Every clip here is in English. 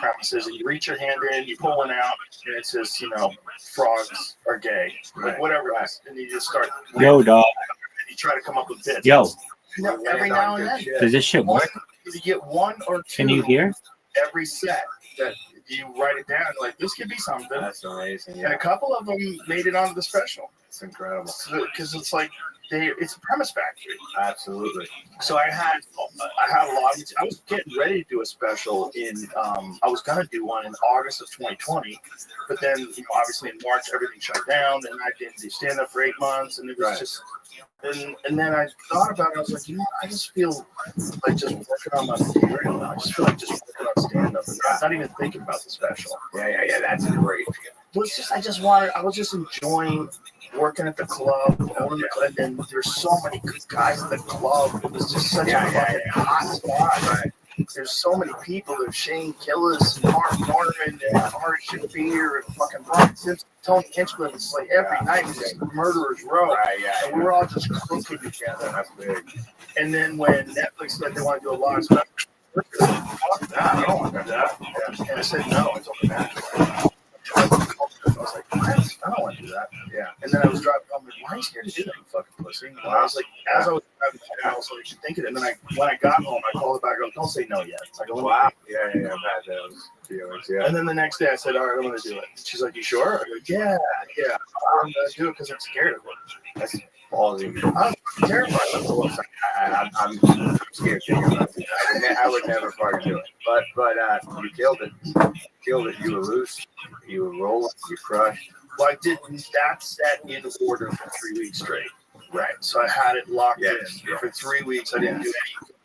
premises, and you reach your hand in, you pull one out, and it says, frogs are gay, like whatever it is, and you just start. Yo, dog. And you try to come up with bits. Yo. Every now and then. Does this shit work? You get one or two. Can you hear? Every set that you write it down, like this could be something. That's amazing. Yeah. And a couple of them made it onto the special. It's incredible because it's like it's a premise factory. Absolutely. So I had a lot. I was getting ready to do a special I was gonna do one in August of 2020, but then obviously in March everything shut down, and I didn't do stand up for 8 months, and it was just. And then I thought about it. I was like, I just feel like just working on my material. I just feel like just working on stand up, and not even thinking about the special. Yeah. That's great. It was just I was just enjoying working at the club, and then there's so many good guys at the club. It was just such a fucking hot spot. Right. There's so many people. There's Shane Gillis, and Mark Norman, and Ari Shafir, and fucking Brian Simpson, Tony Hinchcliffe. It's like every night was just Murderer's Row. Right, and we were all just cooking together. That's big. And then when Netflix said they want to do a live special, I don't want to do that. Yeah. And I said no. It's okay. I was like, I don't want to do that. Yeah. And then I was driving home, like, why are you scared to do that, you fucking pussy? And I was like, as I was driving home, I was like thinking it. And then when I got home, I called her back. I go, don't say no yet. I go, wow. Yeah. Bad those feelings. Yeah. And then the next day, I said, all right, I'm going to do it. She's like, you sure? I go, yeah. I'm going to do it because I'm scared of it. That's ballsy. I'm terrified. I'm scared to do it. I would never fucking do it. But you killed it. You were loose. You were rolling. You crushed. Well, I did that set in order for 3 weeks straight. Right. So I had it locked in. For 3 weeks, I didn't do anything.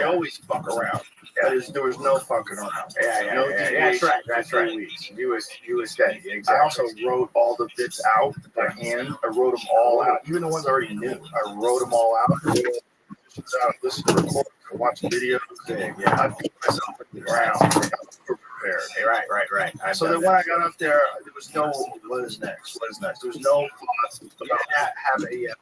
I always fuck around. There was no fucking around. Yeah. That's right. Weeks. You were steady. Exactly. I also wrote all the bits out by hand. I wrote them all out. Even the ones I already knew. I wrote them all out. Listen to recordings. Watch videos. I beat myself in the ground. Prepared. Right. So then when I got up there was no what is next. There was no thought about that. Have a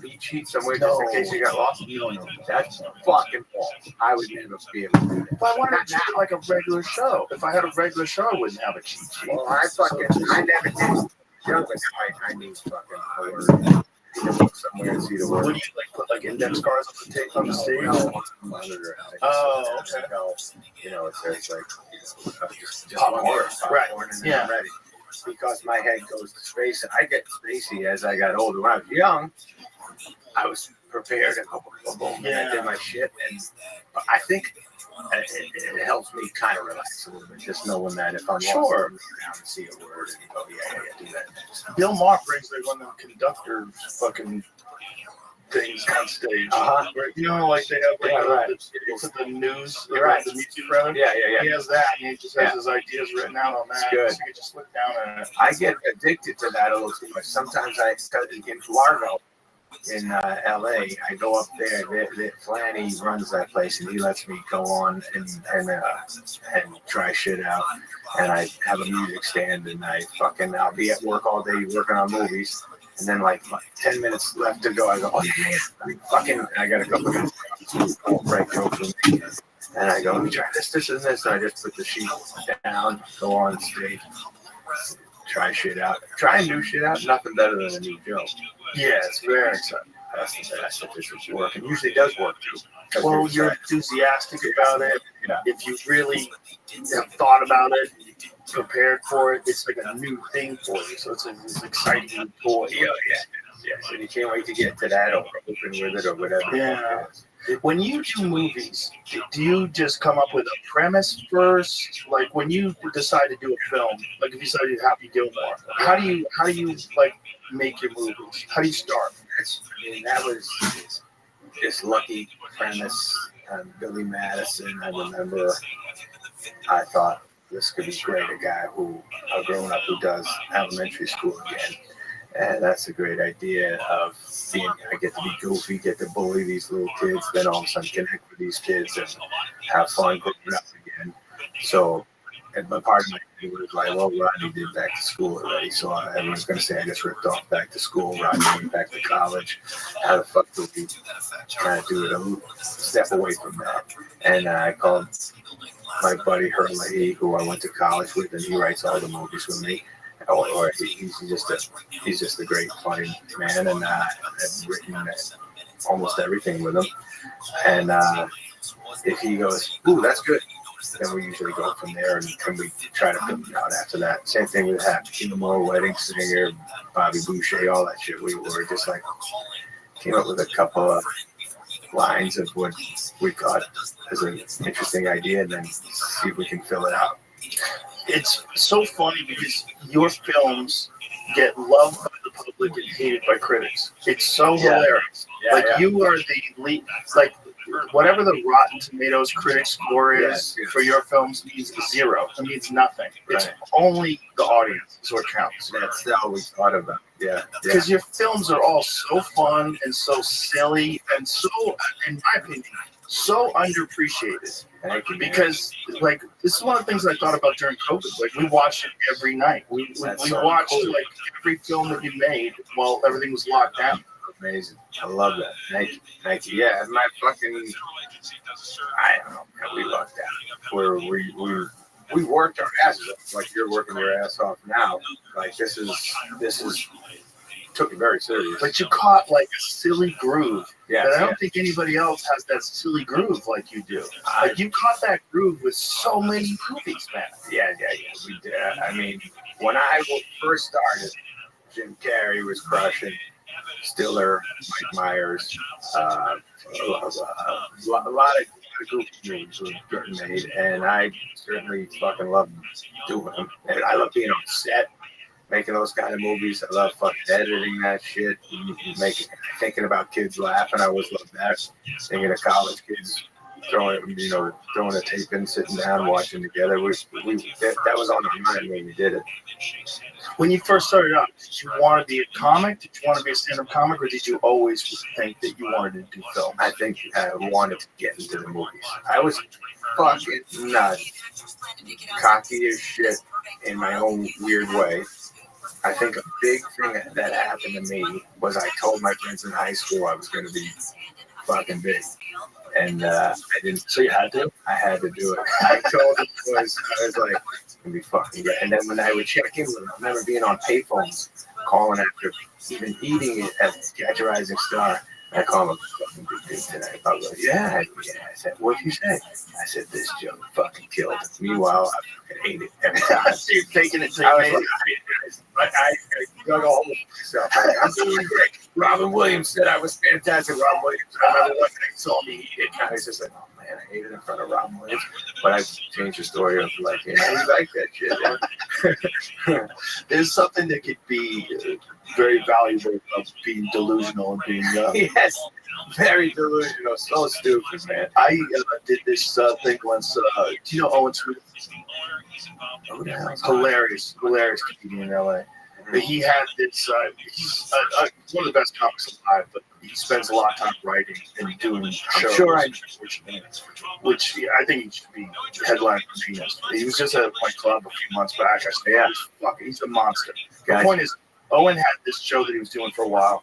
beat sheet somewhere just in case you got lost. No. That's fucking false. I would never be able to do that. But I wanted to treat it like a regular show. If I had a regular show, I wouldn't have a cheat sheet. Well, I never did. I need fucking horror. Somewhere and see the word. What do you put index cards on the stage? Monitor. Oh, okay. It says just popcorn. Right. Yeah. Ready. Because my head goes to space, and I get spacey as I got older. When I was young, I was prepared and boom, and I did my shit. And I think it helps me kind of relax a little bit, just knowing that if I'm sure down and see a word and go, do that. Bill Maher brings one of the conductors fucking things on stage. Where, they have the news, the music rather. Yeah. He has that, and he just has his ideas written out on that. That's good. So you can just look down at it. I get addicted to that a little too much. Sometimes I study in Largo. In LA, I go up there. Flanny runs that place, and he lets me go on and try shit out. And I have a music stand, and I'll be at work all day working on movies. And then 10 minutes left to go, I go, I got a couple of minutes to break jokes with me. And I go, let me try this, and this. And I just put the sheet down, go on stage, try shit out. Try new shit out, nothing better than a new joke. Yeah, it's very exciting. That's the best if this would work. And usually it does work too. Well, you're enthusiastic about it. Yeah. If you really have thought about it, prepared for it, it's like a new thing for you. So it's exciting for you. Yeah. So you can't wait to get to that or open with it or whatever. Yeah. When you do movies, do you just come up with a premise first? Like when you decide to do a film, like if you decide to do Happy Gilmore, how do you make your movies? How do you start? That was this lucky premise. Billy Madison, I remember. I thought this could be great. A guy a grown up who does elementary school again. And that's a great idea of I get to be goofy, get to bully these little kids, then all of a sudden connect with these kids and have fun growing up again. So, and my part of my thing was like, well, Rodney did back to school already. So everyone's going to say I just ripped off back to school. Rodney went back to college. How the fuck do we try to do it a step away from that? And I called my buddy Hurley, who I went to college with, and he writes all the movies with me. Or he's just a great funny man, and I've written almost everything with him. And if he goes, "Ooh, that's good," then we usually go from there, and we try to film it out after that. Same thing with Kingdom Wedding Singer, Bobby Boucher, all that shit. We were just like came up with a couple of lines of what we thought as an interesting idea, and then see if we can fill it out. It's so funny because your films get loved by the public and hated by critics. It's so hilarious. You are the lead, like whatever the Rotten Tomatoes critic score is for your films means 0. It means nothing. It's only the audience is what counts. That's all we thought about. Because your films are all so fun and so silly and so, in my opinion, so underappreciated. Thank you, because like this is one of the things I thought about during COVID. Like we watched it every night. We watched like every film that you made while everything was locked down. Amazing. I love that. Thank you. Yeah, my fucking I don't know, man, we love that. Where we worked our asses off like you're working your ass off now. Like this is took it very serious. But you caught like a silly groove. Yeah. And I don't think anybody else has that silly groove like you do. Like you caught that groove with so many movies, man. Yeah, we did. I mean, when I first started, Jim Carrey was crushing, Stiller, Mike Myers, a lot of good movies were getting made, and I certainly fucking love doing them. And I love being on set, making those kind of movies. I love fucking editing that shit, thinking about kids laughing. I always love that. Thinking of college kids throwing a tape in, sitting down, watching together. That was on our mind when we did it. When you first started out, did you want to be a comic? Did you want to be a stand-up comic, or did you always think that you wanted to do film? I think I wanted to get into the movies. I was fucking nuts, cocky as shit in my own weird way. I think a big thing that happened to me was I told my friends in high school I was going to be fucking big. And I didn't. So you had to? I had to do it. I told the boys, I was like, it's going to be fucking great. And then when I would check in with them, I remember being on payphones, calling after even eating it at Catch a Rising Star. I called him fucking big tonight. I was like, yeah. I said, what'd you say? I said, this joke fucking killed. Meanwhile, I fucking ate it every time. So you're taking it to I dug a hole in myself. I'm doing great. Robin Williams said I was fantastic. Robin Williams, I remember one day he saw me eat it, and I was just like, oh man, I ate it in front of Robin Williams. But I changed the story of like, you like that shit. Yeah. There's something that could be very valuable of being delusional and being young. Yes, very delusional, so stupid, man. I did this thing once. Do you know Owen Smith? Hilarious comedian in LA. But he had this. He's one of the best comics alive, but he spends a lot of time writing and doing shows. I'm sure which I think he should be headlining for Guinness. He was just at my club a few months back. I said, yeah, he's a monster. The point is, Owen had this show that he was doing for a while,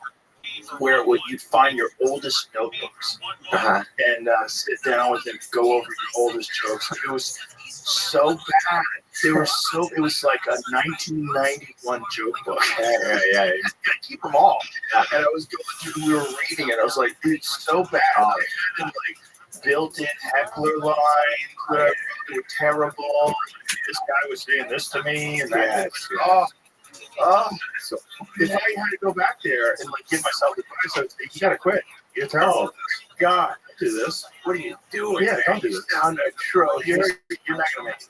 where you'd find your oldest notebooks and sit down with them, go over your oldest jokes. It was so bad. It was like a 1991 joke book. Yeah. I keep them all. And I was going through, we were reading it. I was like, dude, it's so bad. They had like built-in heckler lines that were terrible. This guy was saying this to me, and that. So if I had to go back there and like give myself advice, I would say, you gotta quit. You're terrible. God, do this. What are you doing? Yeah, don't do this. You're not gonna make it.